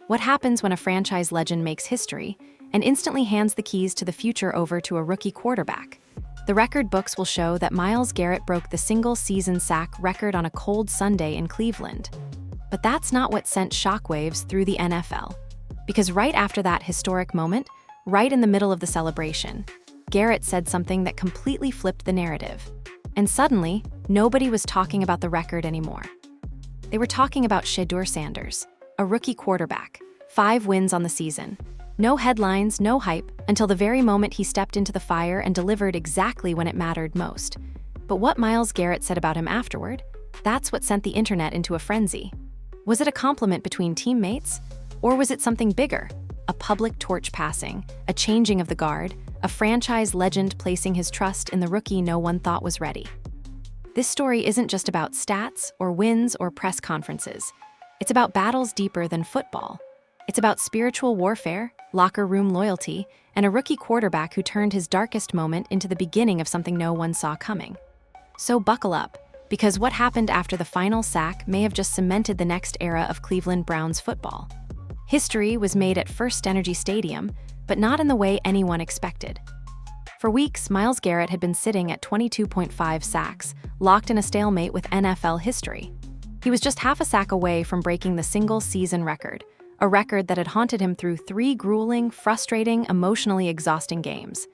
What happens when a franchise legend makes history and instantly hands the keys to the future over to a rookie quarterback? The record books will show that Myles Garrett broke the single-season sack record on a cold Sunday in Cleveland. But that's not what sent shockwaves through the NFL. Because right after that historic moment, right in the middle of the celebration, Garrett said something that completely flipped the narrative. And suddenly, nobody was talking about the record anymore. They were talking about Shadur Sanders, a rookie quarterback, 5 wins on the season. No headlines, no hype, until the very moment he stepped into the fire and delivered exactly when it mattered most. But what Myles Garrett said about him afterward, that's what sent the internet into a frenzy. Was it a compliment between teammates? Or was it something bigger? A public torch passing, a changing of the guard, a franchise legend placing his trust in the rookie no one thought was ready. This story isn't just about stats or wins or press conferences. It's about battles deeper than football. It's about spiritual warfare, locker room loyalty, and a rookie quarterback who turned his darkest moment into the beginning of something no one saw coming. So buckle up, because what happened after the final sack may have just cemented the next era of Cleveland Browns football. History was made at First Energy Stadium, but not in the way anyone expected. For weeks, Myles Garrett had been sitting at 22.5 sacks, locked in a stalemate with NFL history. He was just half a sack away from breaking the single-season record, a record that had haunted him through 3 grueling, frustrating, emotionally exhausting games.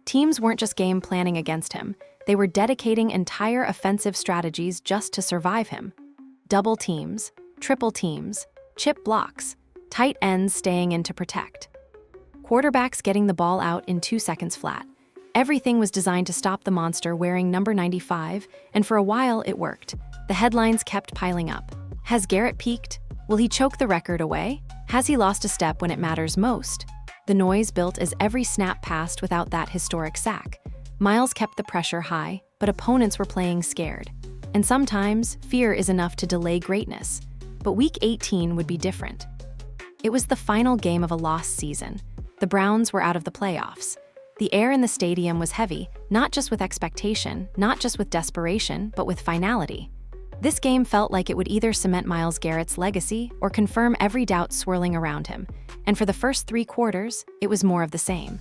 Teams weren't just game planning against him, they were dedicating entire offensive strategies just to survive him. Double teams, triple teams, chip blocks, tight ends staying in to protect. Quarterbacks getting the ball out in 2 seconds flat. Everything was designed to stop the monster wearing number 95, and for a while it worked. The headlines kept piling up. Has Garrett peaked? Will he choke the record away? Has he lost a step when it matters most? The noise built as every snap passed without that historic sack. Myles kept the pressure high, but opponents were playing scared. And sometimes, fear is enough to delay greatness. But Week 18 would be different. It was the final game of a lost season. The Browns were out of the playoffs. The air in the stadium was heavy, not just with expectation, not just with desperation, but with finality. This game felt like it would either cement Myles Garrett's legacy or confirm every doubt swirling around him. And for the first 3 quarters, it was more of the same.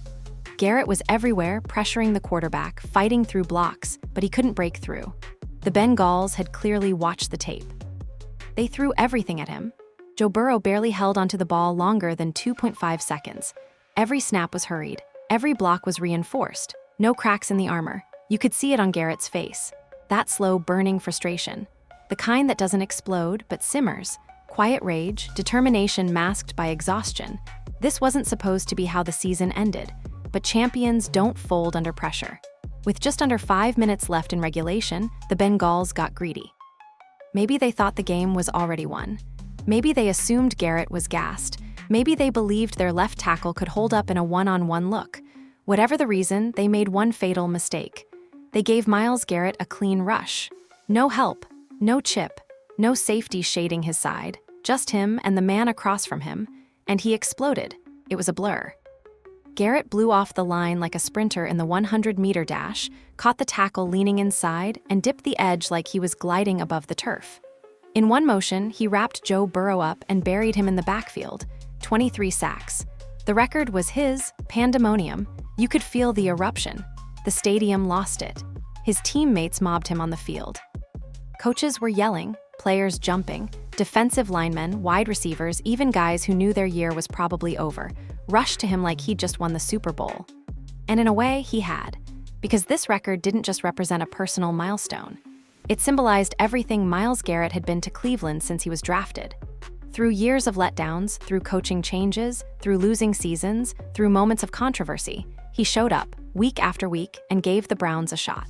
Garrett was everywhere, pressuring the quarterback, fighting through blocks, but he couldn't break through. The Bengals had clearly watched the tape. They threw everything at him. Joe Burrow barely held onto the ball longer than 2.5 seconds. Every snap was hurried. Every block was reinforced. No cracks in the armor. You could see it on Garrett's face. That slow, burning frustration. The kind that doesn't explode, but simmers. Quiet rage, determination masked by exhaustion. This wasn't supposed to be how the season ended, but champions don't fold under pressure. With just under 5 minutes left in regulation, the Bengals got greedy. Maybe they thought the game was already won. Maybe they assumed Garrett was gassed. Maybe they believed their left tackle could hold up in a one-on-one look. Whatever the reason, they made one fatal mistake. They gave Myles Garrett a clean rush. No help, no chip, no safety shading his side, just him and the man across from him, and he exploded. It was a blur. Garrett blew off the line like a sprinter in the 100-meter dash, caught the tackle leaning inside, and dipped the edge like he was gliding above the turf. In one motion, he wrapped Joe Burrow up and buried him in the backfield. 23 sacks. The record was his, pandemonium. You could feel the eruption. The stadium lost it. His teammates mobbed him on the field. Coaches were yelling, players jumping, defensive linemen, wide receivers, even guys who knew their year was probably over, rushed to him like he'd just won the Super Bowl. And in a way, he had. Because this record didn't just represent a personal milestone. It symbolized everything Myles Garrett had been to Cleveland since he was drafted. Through years of letdowns, through coaching changes, through losing seasons, through moments of controversy, he showed up, week after week, and gave the Browns a shot.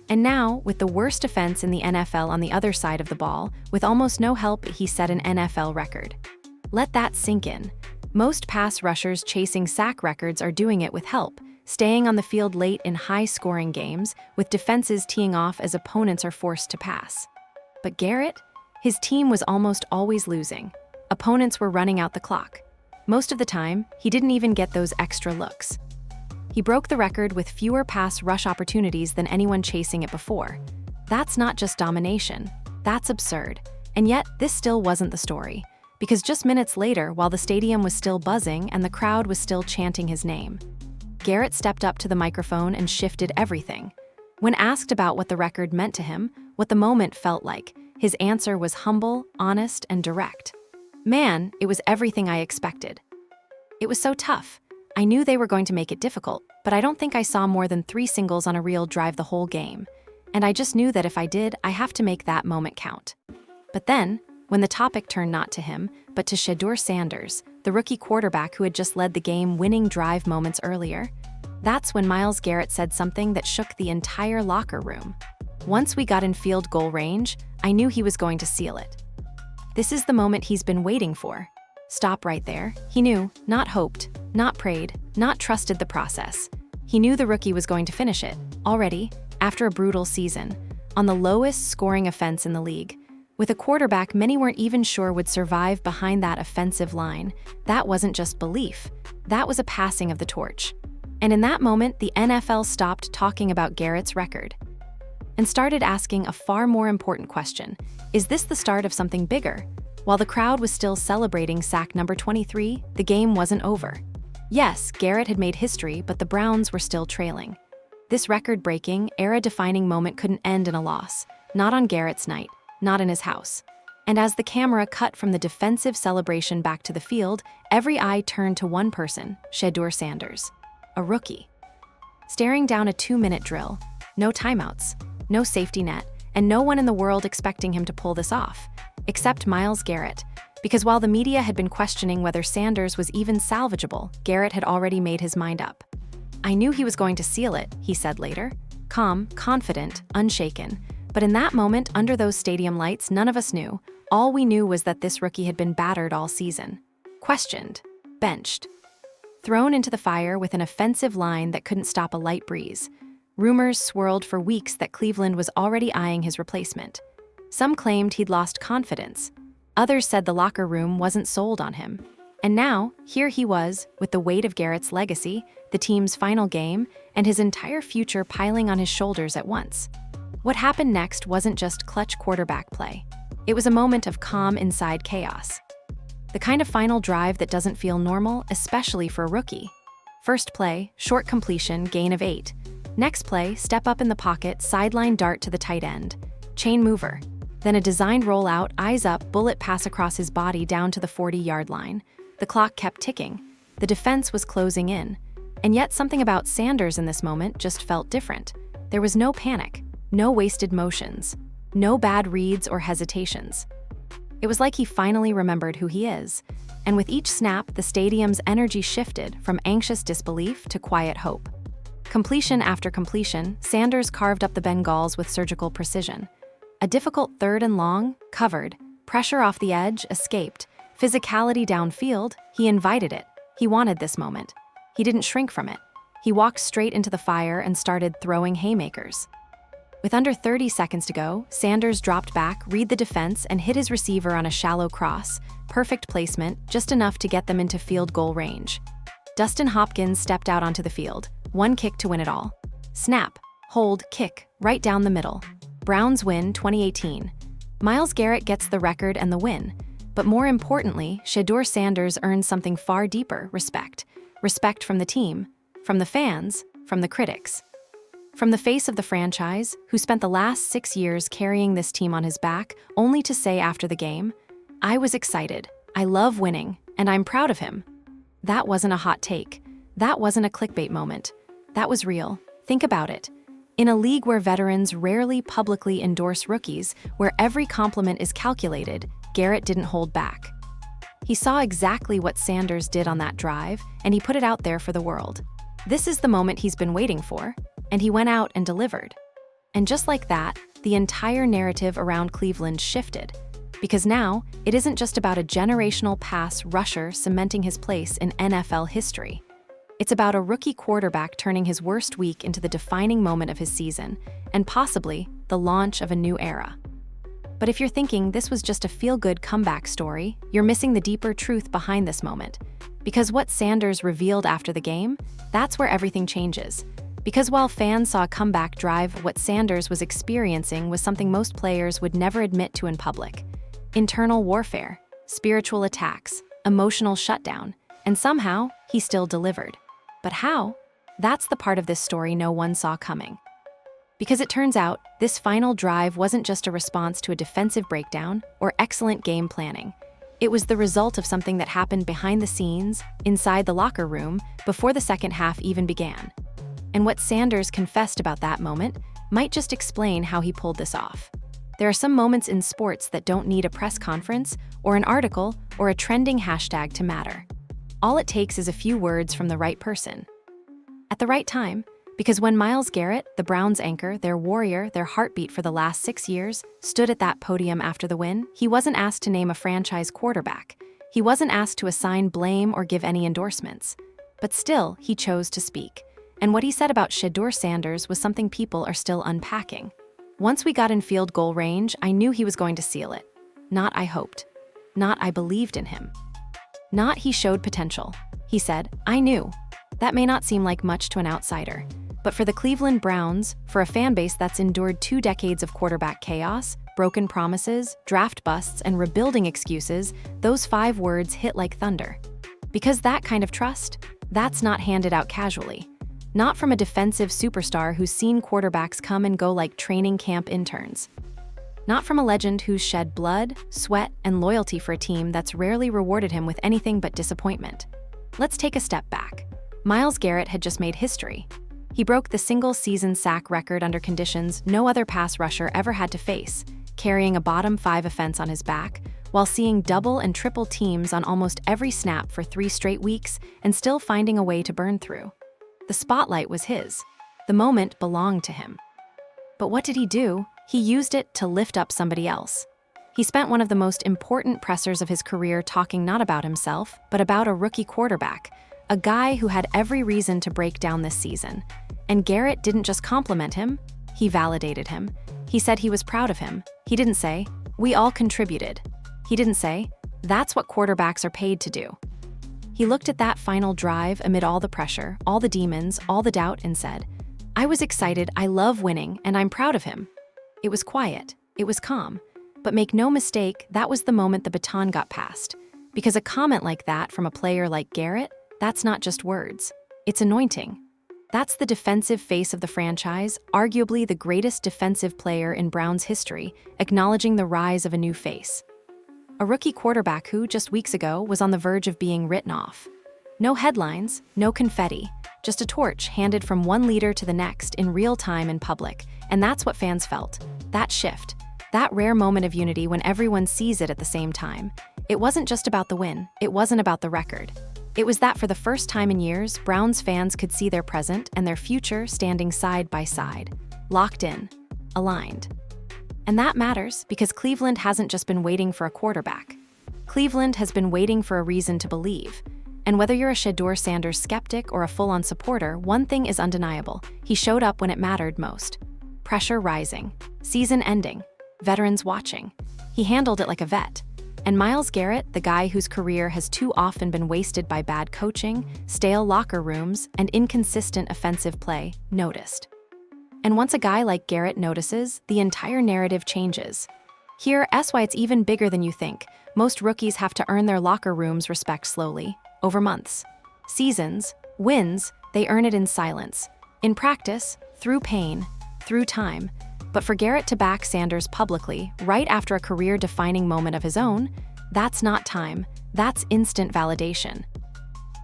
And now, with the worst defense in the NFL on the other side of the ball, with almost no help, he set an NFL record. Let that sink in. Most pass rushers chasing sack records are doing it with help, staying on the field late in high-scoring games, with defenses teeing off as opponents are forced to pass. But Garrett? His team was almost always losing. Opponents were running out the clock. Most of the time, he didn't even get those extra looks. He broke the record with fewer pass rush opportunities than anyone chasing it before. That's not just domination. That's absurd. And yet, this still wasn't the story. Because just minutes later, while the stadium was still buzzing and the crowd was still chanting his name, Garrett stepped up to the microphone and shifted everything. When asked about what the record meant to him, what the moment felt like, his answer was humble, honest, and direct. "Man, it was everything I expected. It was so tough. I knew they were going to make it difficult, but I don't think I saw more than 3 singles on a reel drive the whole game. And I just knew that if I did, I have to make that moment count." But then, when the topic turned not to him, but to Shadur Sanders, the rookie quarterback who had just led the game-winning drive moments earlier, that's when Myles Garrett said something that shook the entire locker room. "Once we got in field goal range, I knew he was going to seal it. This is the moment he's been waiting for." Stop right there. He knew, not hoped, not prayed, not trusted the process. He knew the rookie was going to finish it, already, after a brutal season, on the lowest scoring offense in the league. With a quarterback many weren't even sure would survive behind that offensive line, that wasn't just belief, that was a passing of the torch. And in that moment, the NFL stopped talking about Garrett's record and started asking a far more important question. Is this the start of something bigger? While the crowd was still celebrating sack number 23, the game wasn't over. Yes, Garrett had made history, but the Browns were still trailing. This record-breaking, era-defining moment couldn't end in a loss, not on Garrett's night, not in his house. And as the camera cut from the defensive celebration back to the field, every eye turned to one person, Shadur Sanders, a rookie. Staring down a 2-minute drill, no timeouts, no safety net, and no one in the world expecting him to pull this off, except Myles Garrett, because while the media had been questioning whether Sanders was even salvageable, Garrett had already made his mind up. "I knew he was going to seal it," he said later, calm, confident, unshaken. But in that moment, under those stadium lights, none of us knew. All we knew was that this rookie had been battered all season. Questioned, benched, thrown into the fire with an offensive line that couldn't stop a light breeze. Rumors swirled for weeks that Cleveland was already eyeing his replacement. Some claimed he'd lost confidence. Others said the locker room wasn't sold on him. And now, here he was, with the weight of Garrett's legacy, the team's final game, and his entire future piling on his shoulders at once. What happened next wasn't just clutch quarterback play. It was a moment of calm inside chaos. The kind of final drive that doesn't feel normal, especially for a rookie. First play, short completion, gain of 8. Next play, step up in the pocket, sideline dart to the tight end. Chain mover. Then a designed rollout, eyes up, bullet pass across his body down to the 40-yard line. The clock kept ticking. The defense was closing in. And yet something about Sanders in this moment just felt different. There was no panic. No wasted motions, no bad reads or hesitations. It was like he finally remembered who he is, and with each snap, the stadium's energy shifted from anxious disbelief to quiet hope. Completion after completion, Sanders carved up the Bengals with surgical precision. A difficult 3rd and long, covered, pressure off the edge, escaped, physicality downfield, he invited it. He wanted this moment. He didn't shrink from it. He walked straight into the fire and started throwing haymakers. With under 30 seconds to go, Sanders dropped back, read the defense, and hit his receiver on a shallow cross. Perfect placement, just enough to get them into field goal range. Dustin Hopkins stepped out onto the field. One kick to win it all. Snap, hold, kick, right down the middle. Browns win 2018. Myles Garrett gets the record and the win. But more importantly, Shadur Sanders earns something far deeper, respect. Respect from the team, from the fans, from the critics. From the face of the franchise, who spent the last 6 years carrying this team on his back, only to say after the game, "I was excited, I love winning, and I'm proud of him." That wasn't a hot take. That wasn't a clickbait moment. That was real. Think about it. In a league where veterans rarely publicly endorse rookies, where every compliment is calculated, Garrett didn't hold back. He saw exactly what Sanders did on that drive, and he put it out there for the world. This is the moment he's been waiting for. And he went out and delivered. And just like that, the entire narrative around Cleveland shifted. Because now, it isn't just about a generational pass rusher cementing his place in NFL history. It's about a rookie quarterback turning his worst week into the defining moment of his season, and possibly the launch of a new era. But if you're thinking this was just a feel-good comeback story, you're missing the deeper truth behind this moment. Because what Sanders revealed after the game, that's where everything changes. Because while fans saw a comeback drive, what Sanders was experiencing was something most players would never admit to in public. Internal warfare. spiritual attacks, emotional shutdown, and somehow he still delivered. But how? That's the part of this story no one saw coming. Because it turns out, this final drive wasn't just a response to a defensive breakdown or excellent game planning. It was the result of something that happened behind the scenes, inside the locker room, before the second half even began. And what Sanders confessed about that moment might just explain how he pulled this off. There are some moments in sports that don't need a press conference or an article or a trending hashtag to matter. All it takes is a few words from the right person. At the right time, because when Myles Garrett, the Browns anchor, their warrior, their heartbeat for the last 6 years, stood at that podium after the win, he wasn't asked to name a franchise quarterback. He wasn't asked to assign blame or give any endorsements. But still, he chose to speak. And what he said about Shadur Sanders was something people are still unpacking. Once we got in field goal range, I knew he was going to seal it. Not I hoped. Not I believed in him. Not he showed potential. He said, I knew. That may not seem like much to an outsider. But for the Cleveland Browns, for a fan base that's endured 2 decades of quarterback chaos, broken promises, draft busts, and rebuilding excuses, those 5 words hit like thunder. Because that kind of trust, that's not handed out casually. Not from a defensive superstar who's seen quarterbacks come and go like training camp interns. Not from a legend who's shed blood, sweat, and loyalty for a team that's rarely rewarded him with anything but disappointment. Let's take a step back. Myles Garrett had just made history. He broke the single-season sack record under conditions no other pass rusher ever had to face, carrying a bottom 5 offense on his back, while seeing double and triple teams on almost every snap for 3 straight weeks and still finding a way to burn through. The spotlight was his. The moment belonged to him. But what did he do? He used it to lift up somebody else. He spent one of the most important pressers of his career talking not about himself, but about a rookie quarterback, a guy who had every reason to break down this season. And Garrett didn't just compliment him, he validated him. He said he was proud of him. He didn't say, we all contributed. He didn't say, that's what quarterbacks are paid to do. He looked at that final drive amid all the pressure, all the demons, all the doubt, and said, I was excited, I love winning, and I'm proud of him. It was quiet, it was calm. But make no mistake, that was the moment the baton got passed. Because a comment like that from a player like Garrett, that's not just words. It's anointing. That's the defensive face of the franchise, arguably the greatest defensive player in Browns history, acknowledging the rise of a new face. A rookie quarterback who, just weeks ago, was on the verge of being written off. No headlines, no confetti, just a torch handed from one leader to the next in real time in public, and that's what fans felt. That shift, that rare moment of unity when everyone sees it at the same time. It wasn't just about the win, it wasn't about the record. It was that for the first time in years, Browns fans could see their present and their future standing side by side, locked in, aligned. And that matters because Cleveland hasn't just been waiting for a quarterback. Cleveland has been waiting for a reason to believe. And whether you're a Shadur Sanders skeptic or a full-on supporter, one thing is undeniable. He showed up when it mattered most. Pressure rising, season ending, veterans watching. He handled it like a vet. And Myles Garrett, the guy whose career has too often been wasted by bad coaching, stale locker rooms, and inconsistent offensive play, noticed. And once a guy like Garrett notices, the entire narrative changes. Here's why it's even bigger than you think. Most rookies have to earn their locker room's respect slowly, over months. Seasons, wins, they earn it in silence. In practice, through pain, through time. But for Garrett to back Sanders publicly, right after a career-defining moment of his own, that's not time, that's instant validation.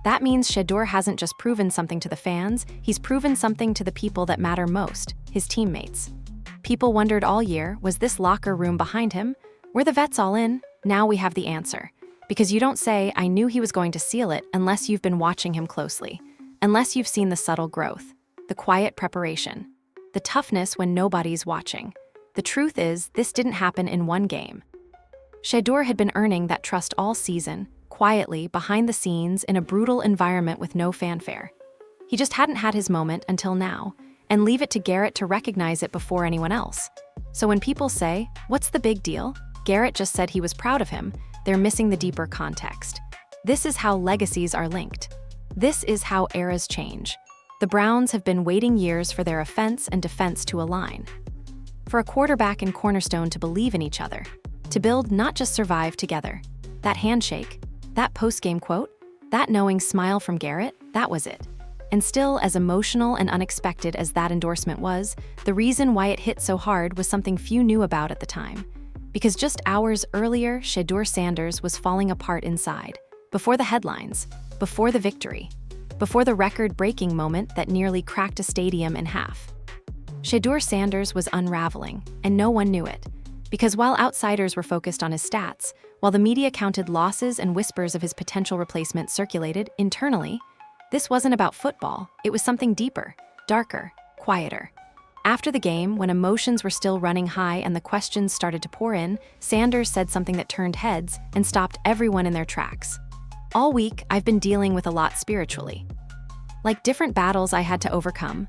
That means Shedeur hasn't just proven something to the fans, he's proven something to the people that matter most, his teammates. People wondered all year, was this locker room behind him? Were the vets all in? Now we have the answer. Because you don't say, I knew he was going to seal it, unless you've been watching him closely. Unless you've seen the subtle growth, the quiet preparation, the toughness when nobody's watching. The truth is, this didn't happen in one game. Shedeur had been earning that trust all season, quietly, behind the scenes, in a brutal environment with no fanfare. He just hadn't had his moment until now, and leave it to Garrett to recognize it before anyone else. So when people say, what's the big deal? Garrett just said he was proud of him, they're missing the deeper context. This is how legacies are linked. This is how eras change. The Browns have been waiting years for their offense and defense to align. For a quarterback and cornerstone to believe in each other. To build, not just survive together. That handshake, that postgame quote, that knowing smile from Garrett, that was it. And still, as emotional and unexpected as that endorsement was, the reason why it hit so hard was something few knew about at the time. Because just hours earlier, Shadur Sanders was falling apart inside. Before the headlines, before the victory, before the record-breaking moment that nearly cracked a stadium in half. Shadur Sanders was unraveling, and no one knew it. Because while outsiders were focused on his stats, while the media counted losses and whispers of his potential replacement circulated internally, this wasn't about football. It was something deeper, darker, quieter. After the game, when emotions were still running high and the questions started to pour in, Sanders said something that turned heads and stopped everyone in their tracks. All week, I've been dealing with a lot spiritually. Like different battles I had to overcome.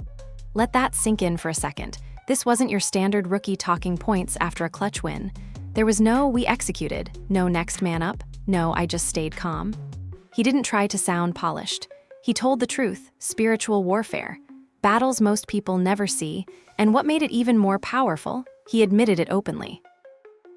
Let that sink in for a second. This wasn't your standard rookie talking points after a clutch win. There was no "we executed," no "next man up," no "I just stayed calm." He didn't try to sound polished. He told the truth, spiritual warfare, battles most people never see, and what made it even more powerful, he admitted it openly.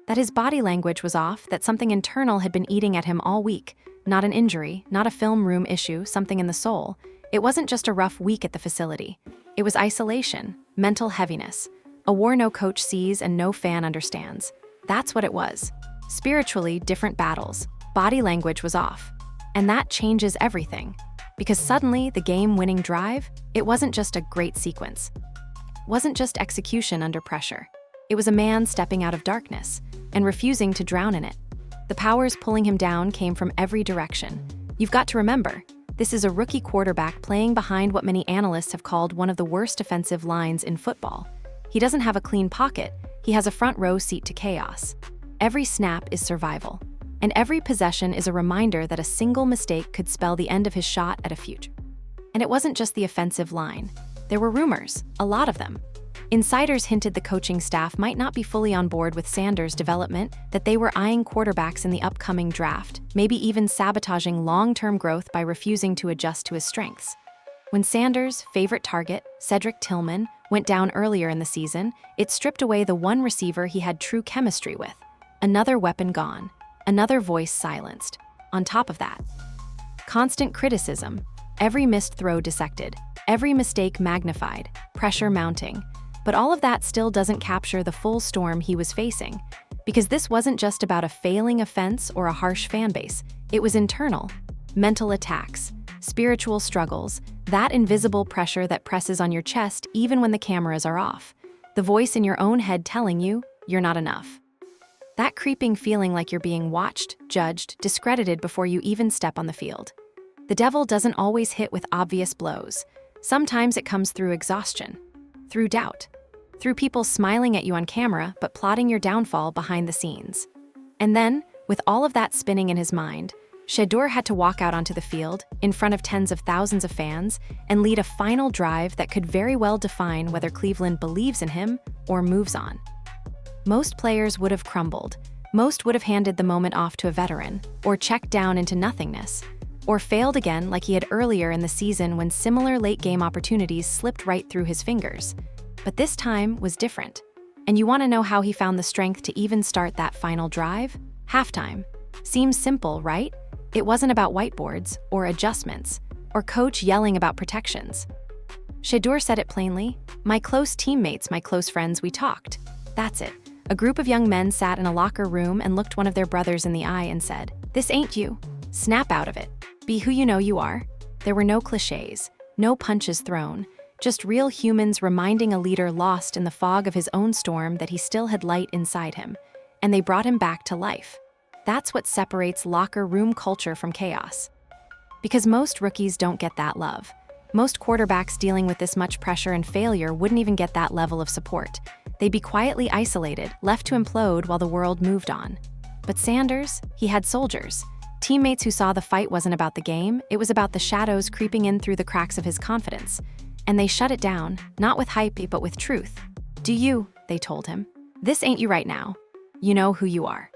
That his body language was off, that something internal had been eating at him all week, not an injury, not a film room issue, something in the soul. It wasn't just a rough week at the facility. It was isolation, mental heaviness, a war no coach sees and no fan understands. That's what it was. Spiritually, different battles. Body language was off. And that changes everything. Because suddenly, the game-winning drive, it wasn't just a great sequence. Wasn't just execution under pressure. It was a man stepping out of darkness and refusing to drown in it. The powers pulling him down came from every direction. You've got to remember, this is a rookie quarterback playing behind what many analysts have called one of the worst offensive lines in football. He doesn't have a clean pocket, he has a front row seat to chaos. Every snap is survival. And every possession is a reminder that a single mistake could spell the end of his shot at a future. And it wasn't just the offensive line. There were rumors, a lot of them. Insiders hinted the coaching staff might not be fully on board with Sanders' development, that they were eyeing quarterbacks in the upcoming draft, maybe even sabotaging long-term growth by refusing to adjust to his strengths. When Sanders' favorite target, Cedric Tillman, went down earlier in the season, it stripped away the one receiver he had true chemistry with. Another weapon gone. Another voice silenced. On top of that, constant criticism, every missed throw dissected, every mistake magnified, pressure mounting. But all of that still doesn't capture the full storm he was facing. Because this wasn't just about a failing offense or a harsh fan base. It was internal. Mental attacks, spiritual struggles, that invisible pressure that presses on your chest even when the cameras are off. The voice in your own head telling you, you're not enough. That creeping feeling like you're being watched, judged, discredited before you even step on the field. The devil doesn't always hit with obvious blows. Sometimes it comes through exhaustion, through doubt, through people smiling at you on camera but plotting your downfall behind the scenes. And then, with all of that spinning in his mind, Shedeur had to walk out onto the field, in front of tens of thousands of fans, and lead a final drive that could very well define whether Cleveland believes in him or moves on. Most players would have crumbled. Most would have handed the moment off to a veteran, or checked down into nothingness, or failed again like he had earlier in the season when similar late-game opportunities slipped right through his fingers. But this time was different. And you want to know how he found the strength to even start that final drive? Halftime. Seems simple, right? It wasn't about whiteboards, or adjustments, or coach yelling about protections. Shedeur said it plainly, "My close teammates, my close friends, we talked." That's it. A group of young men sat in a locker room and looked one of their brothers in the eye and said, "This ain't you. Snap out of it. Be who you know you are." There were no cliches, no punches thrown, just real humans reminding a leader lost in the fog of his own storm that he still had light inside him, and they brought him back to life. That's what separates locker room culture from chaos. Because most rookies don't get that love. Most quarterbacks dealing with this much pressure and failure wouldn't even get that level of support. They'd be quietly isolated, left to implode while the world moved on. But Sanders, he had soldiers. Teammates who saw the fight wasn't about the game, it was about the shadows creeping in through the cracks of his confidence. And they shut it down, not with hype, but with truth. "Do you," they told him. "This ain't you right now. You know who you are."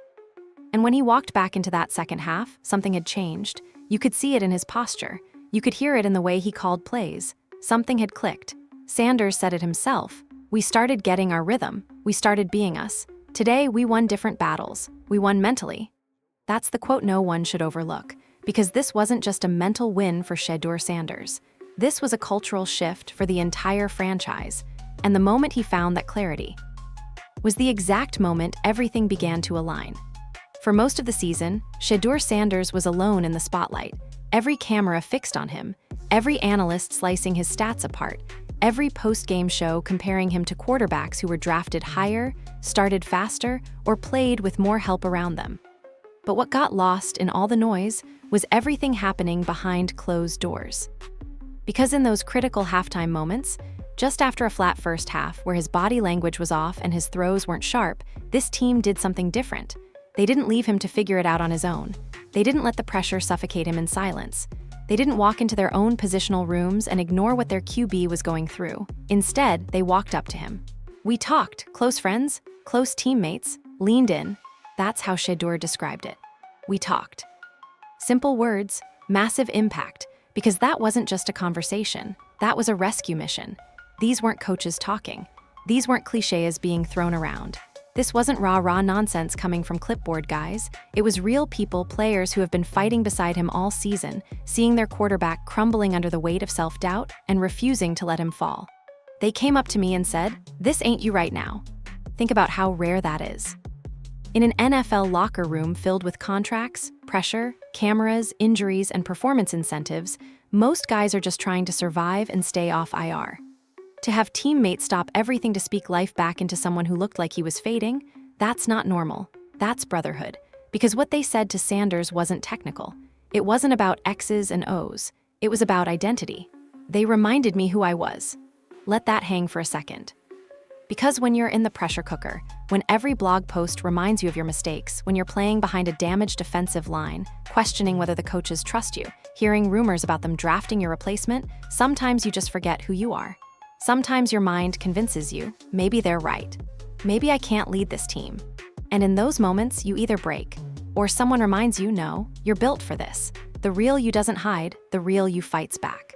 And when he walked back into that second half, something had changed. You could see it in his posture. You could hear it in the way he called plays. Something had clicked. Sanders said it himself. "We started getting our rhythm. We started being us. Today, we won different battles. We won mentally." That's the quote no one should overlook, because this wasn't just a mental win for Shadur Sanders. This was a cultural shift for the entire franchise, and the moment he found that clarity was the exact moment everything began to align. For most of the season, Shadur Sanders was alone in the spotlight, every camera fixed on him, every analyst slicing his stats apart, every post-game show comparing him to quarterbacks who were drafted higher, started faster, or played with more help around them. But what got lost in all the noise was everything happening behind closed doors. Because in those critical halftime moments, just after a flat first half where his body language was off and his throws weren't sharp, this team did something different. They didn't leave him to figure it out on his own. They didn't let the pressure suffocate him in silence. They didn't walk into their own positional rooms and ignore what their QB was going through. Instead, they walked up to him. We talked, close friends, close teammates, leaned in. That's how Shedeur described it. We talked. Simple words, massive impact, because that wasn't just a conversation. That was a rescue mission. These weren't coaches talking. These weren't clichés being thrown around. This wasn't rah-rah nonsense coming from clipboard guys. It was real people, players who have been fighting beside him all season, seeing their quarterback crumbling under the weight of self-doubt and refusing to let him fall. They came up to me and said, "This ain't you right now." Think about how rare that is. In an NFL locker room filled with contracts, pressure, cameras, injuries, and performance incentives, most guys are just trying to survive and stay off IR. To have teammates stop everything to speak life back into someone who looked like he was fading, that's not normal. That's brotherhood. Because what they said to Sanders wasn't technical. It wasn't about X's and O's. It was about identity. They reminded me who I was. Let that hang for a second. Because when you're in the pressure cooker, when every blog post reminds you of your mistakes, when you're playing behind a damaged defensive line, questioning whether the coaches trust you, hearing rumors about them drafting your replacement, sometimes you just forget who you are. Sometimes your mind convinces you, maybe they're right. Maybe I can't lead this team. And in those moments, you either break, or someone reminds you, no, you're built for this. The real you doesn't hide, the real you fights back.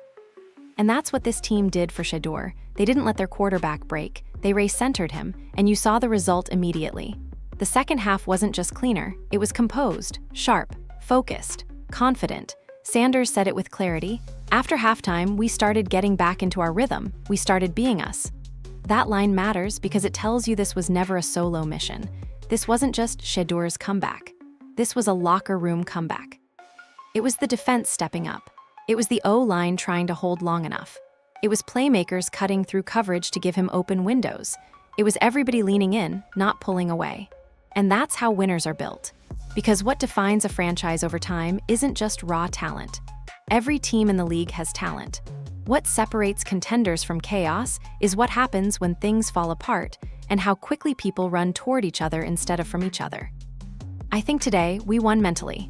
And that's what this team did for Shedeur. They didn't let their quarterback break, they race-centered him, and you saw the result immediately. The second half wasn't just cleaner, it was composed, sharp, focused, confident. Sanders said it with clarity. After halftime, we started getting back into our rhythm. We started being us. That line matters because it tells you this was never a solo mission. This wasn't just Shedeur's comeback. This was a locker room comeback. It was the defense stepping up. It was the O-line trying to hold long enough. It was playmakers cutting through coverage to give him open windows. It was everybody leaning in, not pulling away. And that's how winners are built. Because what defines a franchise over time isn't just raw talent. Every team in the league has talent. What separates contenders from chaos is what happens when things fall apart and how quickly people run toward each other instead of from each other. I think today we won mentally.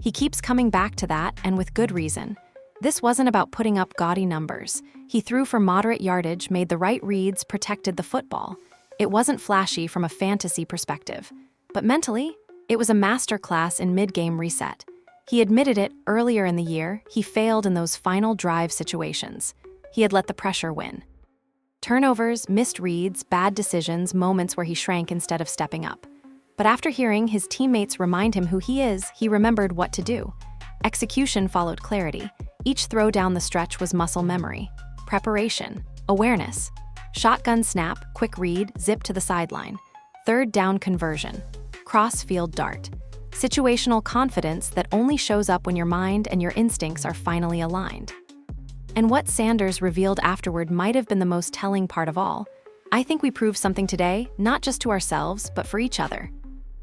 He keeps coming back to that, and with good reason. This wasn't about putting up gaudy numbers. He threw for moderate yardage, made the right reads, protected the football. It wasn't flashy from a fantasy perspective. But mentally, it was a masterclass in mid-game reset. He admitted it earlier in the year. He failed in those final drive situations. He had let the pressure win. Turnovers, missed reads, bad decisions, moments where he shrank instead of stepping up. But after hearing his teammates remind him who he is, he remembered what to do. Execution followed clarity. Each throw down the stretch was muscle memory, preparation, awareness. Shotgun snap, quick read, zip to the sideline. Third down conversion, cross-field dart. Situational confidence that only shows up when your mind and your instincts are finally aligned. And what Sanders revealed afterward might have been the most telling part of all. I think we proved something today, not just to ourselves, but for each other.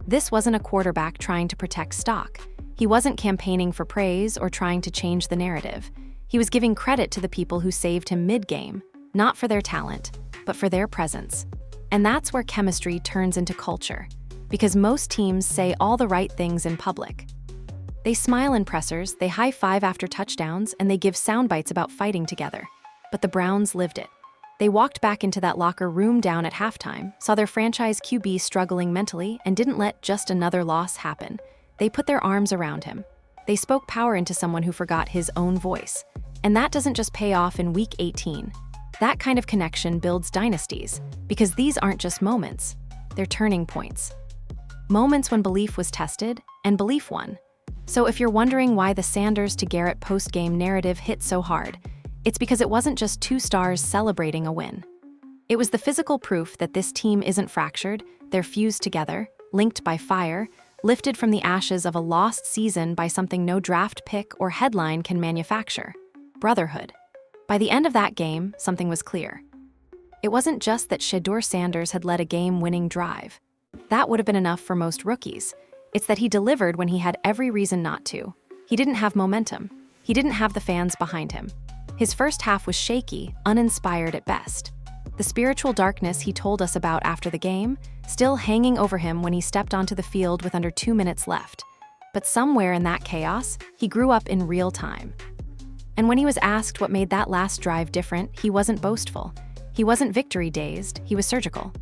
This wasn't a quarterback trying to protect stock. He wasn't campaigning for praise or trying to change the narrative. He was giving credit to the people who saved him mid-game, not for their talent, but for their presence. And that's where chemistry turns into culture. Because most teams say all the right things in public. They smile in pressers, they high-five after touchdowns, and they give sound bites about fighting together. But the Browns lived it. They walked back into that locker room down at halftime, saw their franchise QB struggling mentally, and didn't let just another loss happen. They put their arms around him. They spoke power into someone who forgot his own voice. And that doesn't just pay off in Week 18. That kind of connection builds dynasties, because these aren't just moments, they're turning points. Moments when belief was tested, and belief won. So if you're wondering why the Sanders to Garrett post-game narrative hit so hard, it's because it wasn't just two stars celebrating a win. It was the physical proof that this team isn't fractured, they're fused together, linked by fire, lifted from the ashes of a lost season by something no draft pick or headline can manufacture: brotherhood. By the end of that game, something was clear. It wasn't just that Shadur Sanders had led a game-winning drive. That would have been enough for most rookies. It's that he delivered when he had every reason not to. He didn't have momentum. He didn't have the fans behind him. His first half was shaky, uninspired at best. The spiritual darkness he told us about after the game, still hanging over him when he stepped onto the field with under 2 minutes left. But somewhere in that chaos, he grew up in real time. And when he was asked what made that last drive different, he wasn't boastful. He wasn't victory-dazed, he was surgical.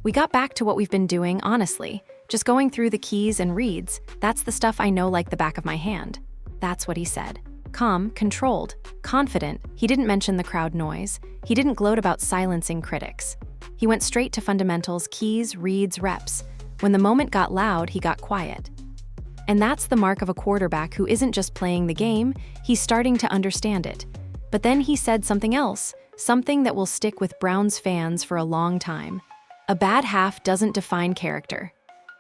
We got back to what we've been doing, honestly, just going through the keys and reads. That's the stuff I know like the back of my hand. That's what he said. Calm, controlled, confident. He didn't mention the crowd noise. He didn't gloat about silencing critics. He went straight to fundamentals, keys, reads, reps. When the moment got loud, he got quiet. And that's the mark of a quarterback who isn't just playing the game, he's starting to understand it. But then he said something else, something that will stick with Browns fans for a long time. A bad half doesn't define character.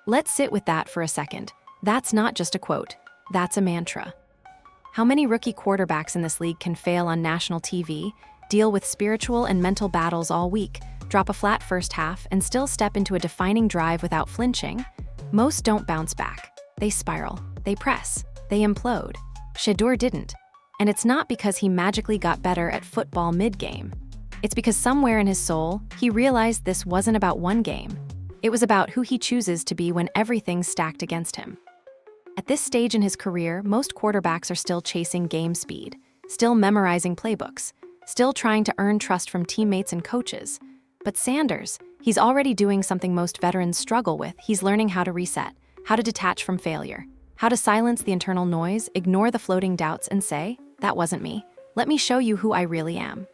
Let's sit with that for a second. That's not just a quote, that's a mantra. How many rookie quarterbacks in this league can fail on national TV, deal with spiritual and mental battles all week, drop a flat first half, and still step into a defining drive without flinching? Most don't bounce back. They spiral, they press, they implode. Shedeur didn't. And it's not because he magically got better at football mid-game. It's because somewhere in his soul, he realized this wasn't about one game. It was about who he chooses to be when everything's stacked against him. At this stage in his career, most quarterbacks are still chasing game speed, still memorizing playbooks, still trying to earn trust from teammates and coaches. But Sanders, he's already doing something most veterans struggle with. He's learning how to reset, how to detach from failure, how to silence the internal noise, ignore the floating doubts, and say, "That wasn't me. Let me show you who I really am."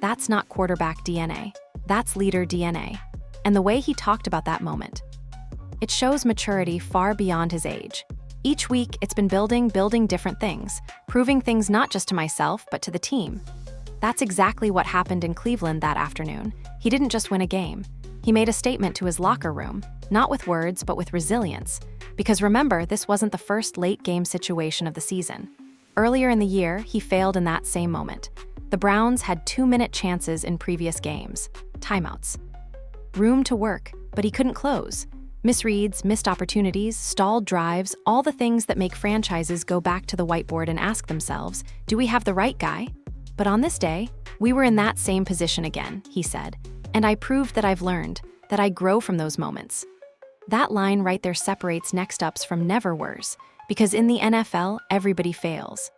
That's not quarterback DNA. That's leader DNA. And the way he talked about that moment, it shows maturity far beyond his age. Each week, it's been building different things, proving things not just to myself, but to the team. That's exactly what happened in Cleveland that afternoon. He didn't just win a game. He made a statement to his locker room, not with words, but with resilience. Because remember, this wasn't the first late-game situation of the season. Earlier in the year, he failed in that same moment. The Browns had 2-minute chances in previous games. Timeouts. Room to work, but he couldn't close. Misreads, missed opportunities, stalled drives, all the things that make franchises go back to the whiteboard and ask themselves, do we have the right guy? But on this day, we were in that same position again, he said. And I proved that I've learned, that I grow from those moments. That line right there separates next-ups from never-weres, because in the NFL, everybody fails.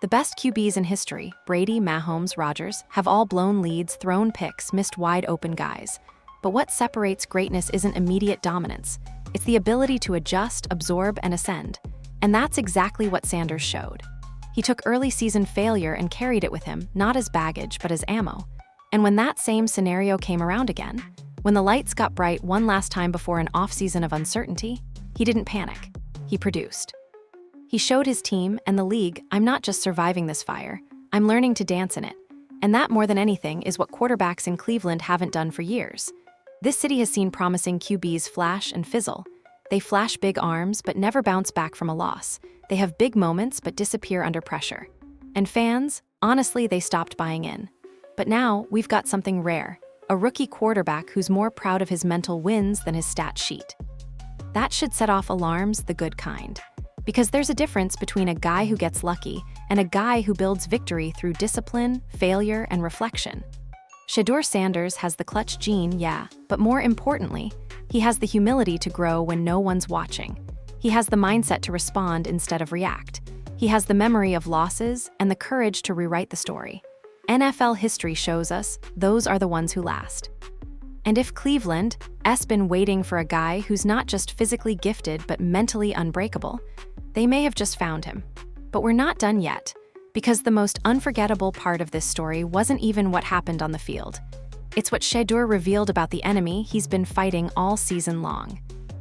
The best QBs in history, Brady, Mahomes, Rodgers, have all blown leads, thrown picks, missed wide-open guys. But what separates greatness isn't immediate dominance. It's the ability to adjust, absorb, and ascend. And that's exactly what Sanders showed. He took early season failure and carried it with him, not as baggage, but as ammo. And when that same scenario came around again, when the lights got bright one last time before an off-season of uncertainty, he didn't panic. He produced. He showed his team and the league, I'm not just surviving this fire, I'm learning to dance in it. And that, more than anything, is what quarterbacks in Cleveland haven't done for years. This city has seen promising QBs flash and fizzle. They flash big arms, but never bounce back from a loss. They have big moments, but disappear under pressure. And fans, honestly, they stopped buying in. But now, we've got something rare, a rookie quarterback who's more proud of his mental wins than his stat sheet. That should set off alarms, the good kind. Because there's a difference between a guy who gets lucky and a guy who builds victory through discipline, failure, and reflection. Shadur Sanders has the clutch gene, yeah, but more importantly, he has the humility to grow when no one's watching. He has the mindset to respond instead of react. He has the memory of losses and the courage to rewrite the story. NFL history shows us those are the ones who last. And if Cleveland's been waiting for a guy who's not just physically gifted but mentally unbreakable, they may have just found him. But we're not done yet. Because the most unforgettable part of this story wasn't even what happened on the field. It's what Shedeur revealed about the enemy he's been fighting all season long.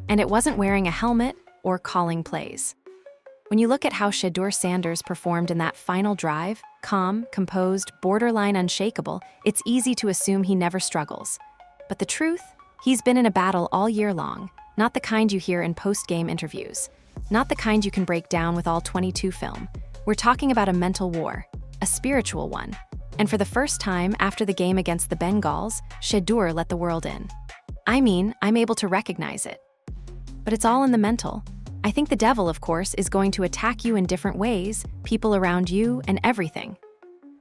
And it wasn't wearing a helmet or calling plays. When you look at how Shadur Sanders performed in that final drive, calm, composed, borderline unshakable, it's easy to assume he never struggles. But the truth? He's been in a battle all year long, not the kind you hear in post-game interviews, not the kind you can break down with all 22 film. We're talking about a mental war, a spiritual one. And for the first time after the game against the Bengals, Shedeur let the world in. I mean, I'm able to recognize it. But it's all in the mental. I think the devil, of course, is going to attack you in different ways, people around you, and everything.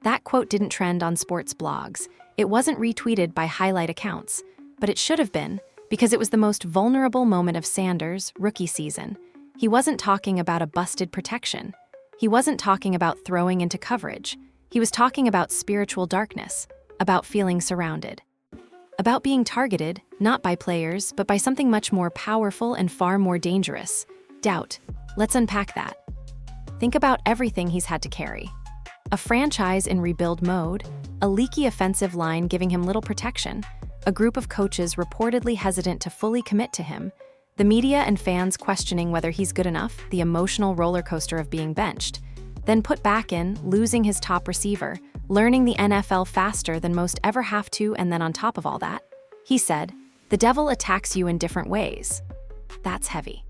That quote didn't trend on sports blogs. It wasn't retweeted by highlight accounts. But it should have been, because it was the most vulnerable moment of Sanders' rookie season. He wasn't talking about a busted protection. He wasn't talking about throwing into coverage. He was talking about spiritual darkness, about feeling surrounded. About being targeted, not by players, but by something much more powerful and far more dangerous. Doubt. Let's unpack that. Think about everything he's had to carry. A franchise in rebuild mode, a leaky offensive line giving him little protection, a group of coaches reportedly hesitant to fully commit to him, the media and fans questioning whether he's good enough, the emotional roller coaster of being benched, then put back in, losing his top receiver, learning the NFL faster than most ever have to, and then on top of all that, he said, the devil attacks you in different ways. That's heavy.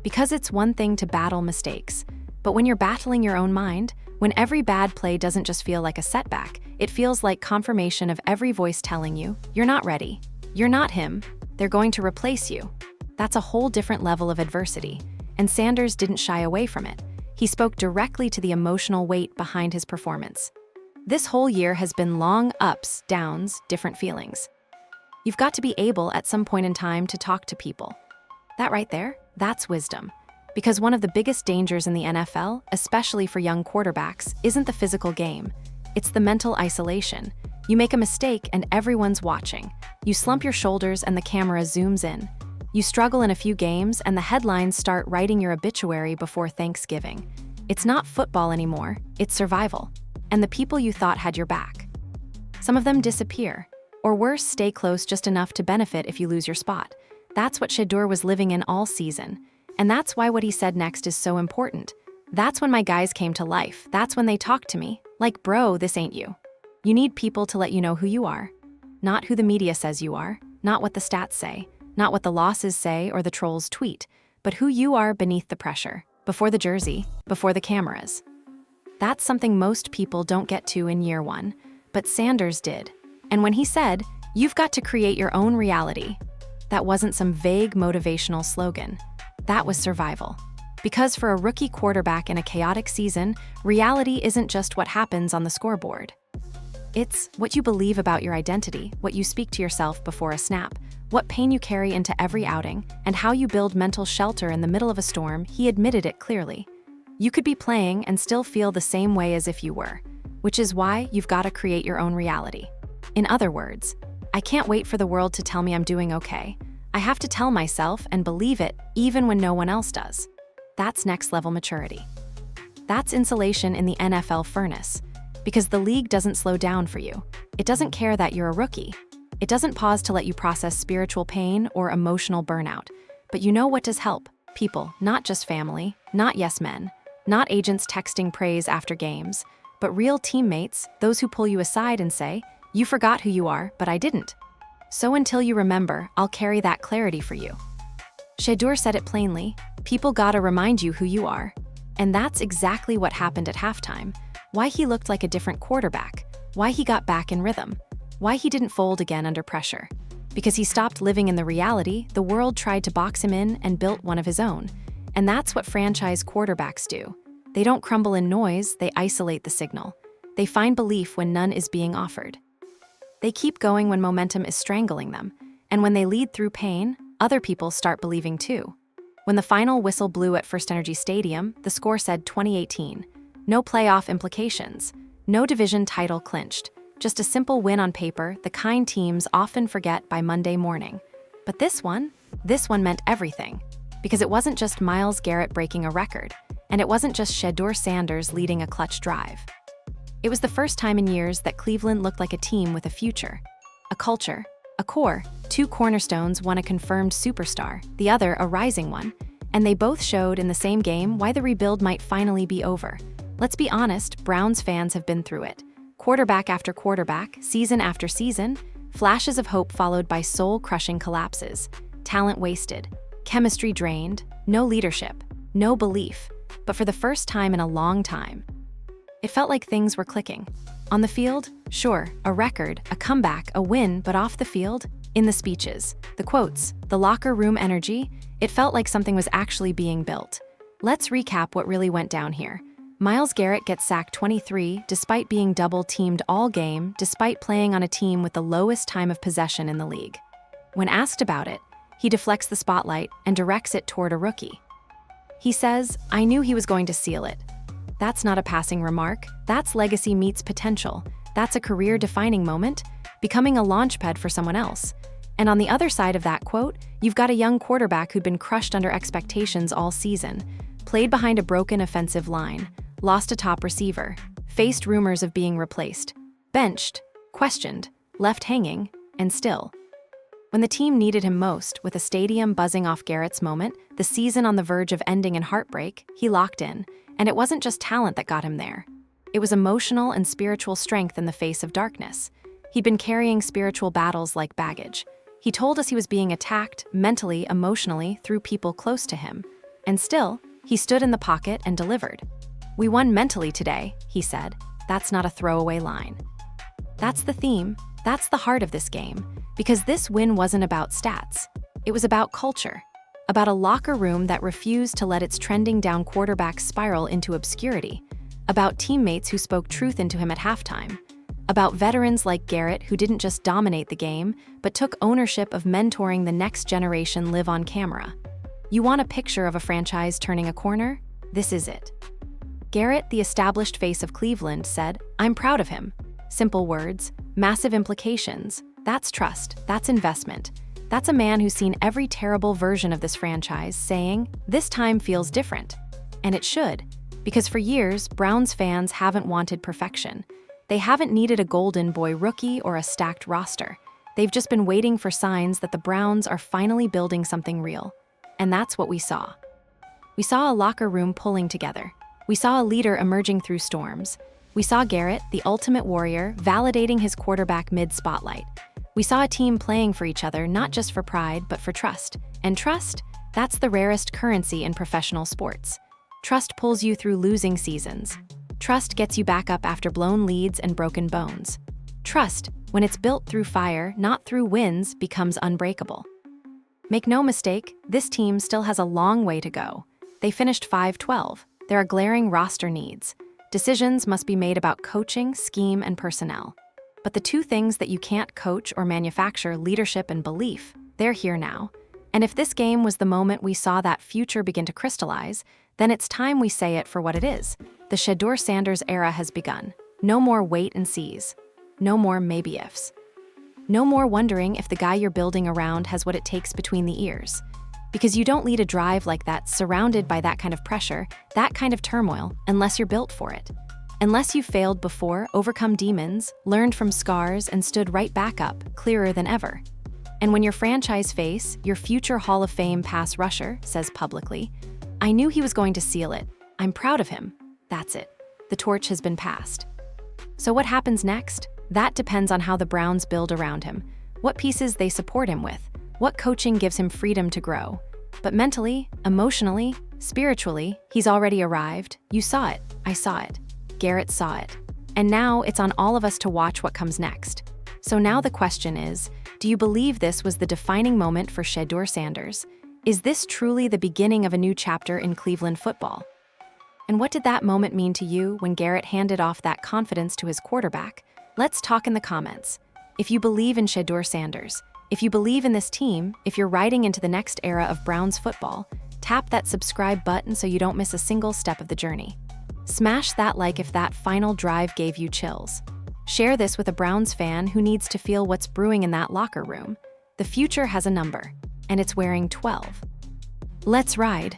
Because it's one thing to battle mistakes, but when you're battling your own mind, when every bad play doesn't just feel like a setback, it feels like confirmation of every voice telling you, you're not ready, you're not him, they're going to replace you. That's a whole different level of adversity, and Sanders didn't shy away from it. He spoke directly to the emotional weight behind his performance. This whole year has been long ups, downs, different feelings. You've got to be able at some point in time to talk to people. That right there, that's wisdom. Because one of the biggest dangers in the NFL, especially for young quarterbacks, isn't the physical game. It's the mental isolation. You make a mistake and everyone's watching. You slump your shoulders and the camera zooms in. You struggle in a few games and the headlines start writing your obituary before Thanksgiving. It's not football anymore, it's survival. And the people you thought had your back. Some of them disappear. Or worse, stay close just enough to benefit if you lose your spot. That's what Shedeur was living in all season. And that's why what he said next is so important. That's when my guys came to life. That's when they talked to me. Like, bro, this ain't you. You need people to let you know who you are. Not who the media says you are, not what the stats say, not what the losses say or the trolls tweet, but who you are beneath the pressure, before the jersey, before the cameras. That's something most people don't get to in year one, but Sanders did. And when he said, you've got to create your own reality, that wasn't some vague motivational slogan. That was survival. Because for a rookie quarterback in a chaotic season, reality isn't just what happens on the scoreboard. It's what you believe about your identity, what you speak to yourself before a snap, what pain you carry into every outing, and how you build mental shelter in the middle of a storm. He admitted it clearly. You could be playing and still feel the same way as if you were, which is why you've got to create your own reality. In other words, I can't wait for the world to tell me I'm doing okay. I have to tell myself and believe it even when no one else does. That's next level maturity. That's insulation in the NFL furnace, because the league doesn't slow down for you. It doesn't care that you're a rookie. It doesn't pause to let you process spiritual pain or emotional burnout. But you know what does help? People, not just family, not yes men, not agents texting praise after games, but real teammates, those who pull you aside and say, you forgot who you are, but I didn't. So until you remember, I'll carry that clarity for you. Shedeur said it plainly, people gotta remind you who you are. And that's exactly what happened at halftime. Why he looked like a different quarterback, why he got back in rhythm, why he didn't fold again under pressure. Because he stopped living in the reality the world tried to box him in and built one of his own. And that's what franchise quarterbacks do. They don't crumble in noise, they isolate the signal. They find belief when none is being offered. They keep going when momentum is strangling them. And when they lead through pain, other people start believing too. When the final whistle blew at First Energy Stadium, the score said 2018. No playoff implications. No division title clinched. Just a simple win on paper, the kind teams often forget by Monday morning. But this one meant everything. Because it wasn't just Myles Garrett breaking a record, and it wasn't just Shadur Sanders leading a clutch drive. It was the first time in years that Cleveland looked like a team with a future, a culture, A core, two cornerstones, one a confirmed superstar, the other a rising one. And they both showed in the same game why the rebuild might finally be over. Let's be honest, Browns fans have been through it. Quarterback after quarterback, season after season, flashes of hope followed by soul-crushing collapses. Talent wasted, chemistry drained, no leadership, no belief. But for the first time in a long time, it felt like things were clicking. On the field, sure, a record, a comeback, a win, but off the field, in the speeches, the quotes, the locker room energy, it felt like something was actually being built. Let's recap what really went down here. Myles Garrett gets sacked 23 despite being double-teamed all game, despite playing on a team with the lowest time of possession in the league. When asked about it, he deflects the spotlight and directs it toward a rookie. He says, "I knew he was going to seal it." That's not a passing remark. That's legacy meets potential. That's a career-defining moment, becoming a launchpad for someone else. And on the other side of that quote, you've got a young quarterback who'd been crushed under expectations all season, played behind a broken offensive line, lost a top receiver, faced rumors of being replaced, benched, questioned, left hanging, and still. When the team needed him most, with a stadium buzzing off Garrett's moment, the season on the verge of ending in heartbreak, he locked in. And it wasn't just talent that got him there. It was emotional and spiritual strength in the face of darkness. He'd been carrying spiritual battles like baggage. He told us he was being attacked, mentally, emotionally, through people close to him. And still, he stood in the pocket and delivered. "We won mentally today," he said. That's not a throwaway line. That's the theme. That's the heart of this game. Because this win wasn't about stats. It was about culture. About a locker room that refused to let its trending down quarterback spiral into obscurity. About teammates who spoke truth into him at halftime. About veterans like Garrett who didn't just dominate the game, but took ownership of mentoring the next generation live on camera. You want a picture of a franchise turning a corner? This is it. Garrett, the established face of Cleveland, said, "I'm proud of him." Simple words, massive implications. That's trust, that's investment. That's a man who's seen every terrible version of this franchise saying, "This time feels different." And it should, because for years, Browns fans haven't wanted perfection. They haven't needed a golden boy rookie or a stacked roster. They've just been waiting for signs that the Browns are finally building something real. And that's what we saw. We saw a locker room pulling together. We saw a leader emerging through storms. We saw Garrett, the ultimate warrior, validating his quarterback mid-spotlight. We saw a team playing for each other, not just for pride, but for trust. And trust, that's the rarest currency in professional sports. Trust pulls you through losing seasons. Trust gets you back up after blown leads and broken bones. Trust, when it's built through fire, not through wins, becomes unbreakable. Make no mistake, this team still has a long way to go. They finished 5-12. There are glaring roster needs. Decisions must be made about coaching, scheme, and personnel. But the two things that you can't coach or manufacture, leadership and belief, they're here now. And if this game was the moment we saw that future begin to crystallize, then it's time we say it for what it is. The Shadur Sanders era has begun. No more wait and sees. No more maybe-ifs. No more wondering if the guy you're building around has what it takes between the ears. Because you don't lead a drive like that, surrounded by that kind of pressure, that kind of turmoil, unless you're built for it. Unless you've failed before, overcome demons, learned from scars, and stood right back up, clearer than ever. And when your franchise face, your future Hall of Fame pass rusher, says publicly, "I knew he was going to seal it. I'm proud of him." That's it. The torch has been passed. So what happens next? That depends on how the Browns build around him, what pieces they support him with, what coaching gives him freedom to grow. But mentally, emotionally, spiritually, he's already arrived. You saw it. I saw it. Garrett saw it. And now it's on all of us to watch what comes next. So now the question is, do you believe this was the defining moment for Shadur Sanders? Is this truly the beginning of a new chapter in Cleveland football? And what did that moment mean to you when Garrett handed off that confidence to his quarterback? Let's talk in the comments. If you believe in Shadur Sanders, if you believe in this team, if you're riding into the next era of Browns football, tap that subscribe button so you don't miss a single step of the journey. Smash that like if that final drive gave you chills. Share this with a Browns fan who needs to feel what's brewing in that locker room. The future has a number, and it's wearing 12. Let's ride.